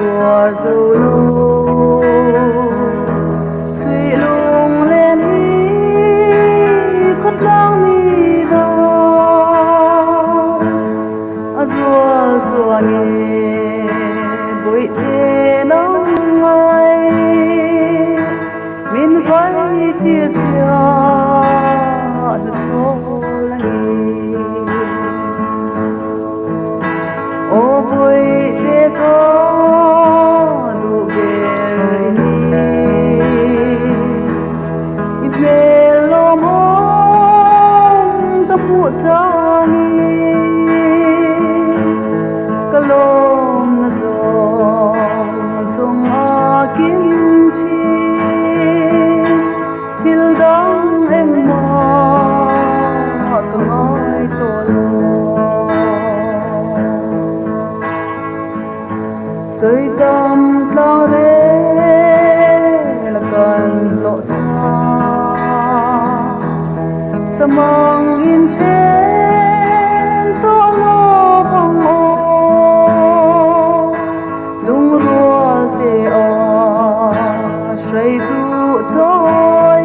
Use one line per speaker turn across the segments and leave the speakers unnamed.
chùa dù lu suy lung lên đi cất lang mi đó chùa chùa ni bụi thế nắng ai min vai chia chia được số lani ô bụi thế có đủ bề ni về lo mong ta phụ cha ni kalom na song a kim chi thil dang em ma ka ngai to lo soi dam tla re la kan lo sa samang in chen to lo bang o lung rual te a shrei tu toi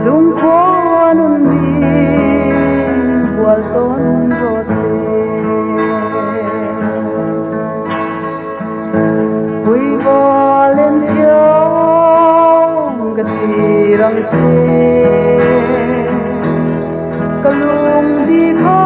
lung kwan un min bual ton ro se hui valen thiang ka ti rang che kalung di kha